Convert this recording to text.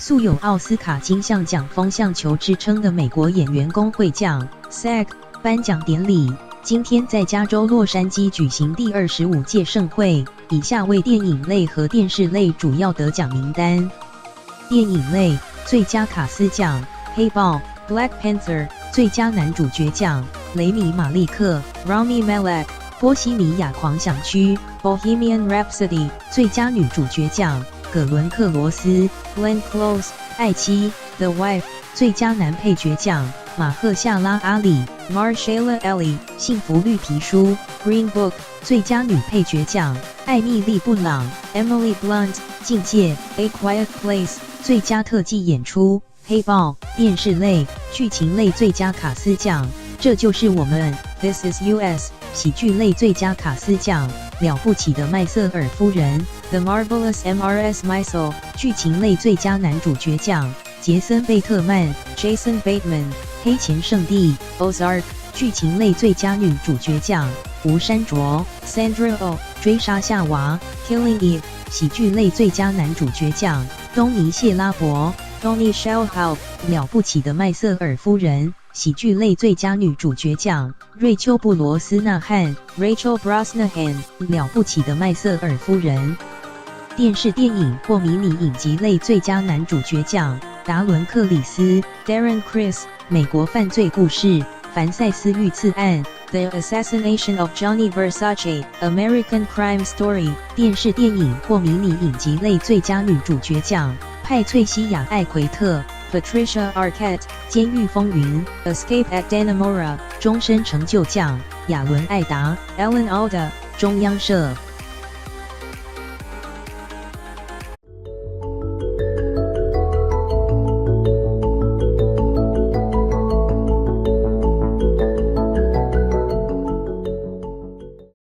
素有奥斯卡金像奖风向球之称的美国演员工会奖 SAG 颁奖典礼，今天在加州洛杉矶举行第25届盛会。以下为电影类和电视类主要得奖名单。电影类最佳卡司奖，黑豹 Black Panther 最佳男主角奖，雷米马利克 Rami Malek 波西米亚狂想曲 Bohemian Rhapsody 最佳女主角奖，葛伦克罗斯 Glenn Close 爱妻 The Wife 最佳男配角奖，马赫夏拉阿里 Mahershala Ali 幸福绿皮书 Green Book 最佳女配角奖，艾蜜莉布朗 Emily Blunt 境界 A Quiet Place 最佳特技演出，黑豹电视类、剧情类最佳卡司奖，这就是我们 This is US 喜剧类最佳卡司奖，了不起的麦瑟尔夫人 The Marvelous Mrs. Maisel 剧情类最佳男主角奖，杰森贝特曼 Jason Bateman 黑钱圣地 Ozark 剧情类最佳女主角奖，吴珊卓 Sandra Oh 追杀夏娃 Killing Eve 喜剧类最佳男主角奖，东尼谢拉伯 Tony Shalhoub 了不起的麦瑟尔夫人喜剧类最佳女主角奖，瑞秋布罗斯纳汉 Rachel Brosnahan 了不起的麦瑟尔夫人。电视电影或迷你影集类最佳男主角奖，达伦克里斯 Darren Criss 美国犯罪故事凡塞斯遇刺案 The Assassination of Gianni Versace American Crime Story 电视电影或迷你影集类最佳女主角奖，派翠西亚艾奎特 Patricia Arquette 监狱风云 Escape at Dannemora 终身成就奖，亚伦艾达 Alan Alda 中央社。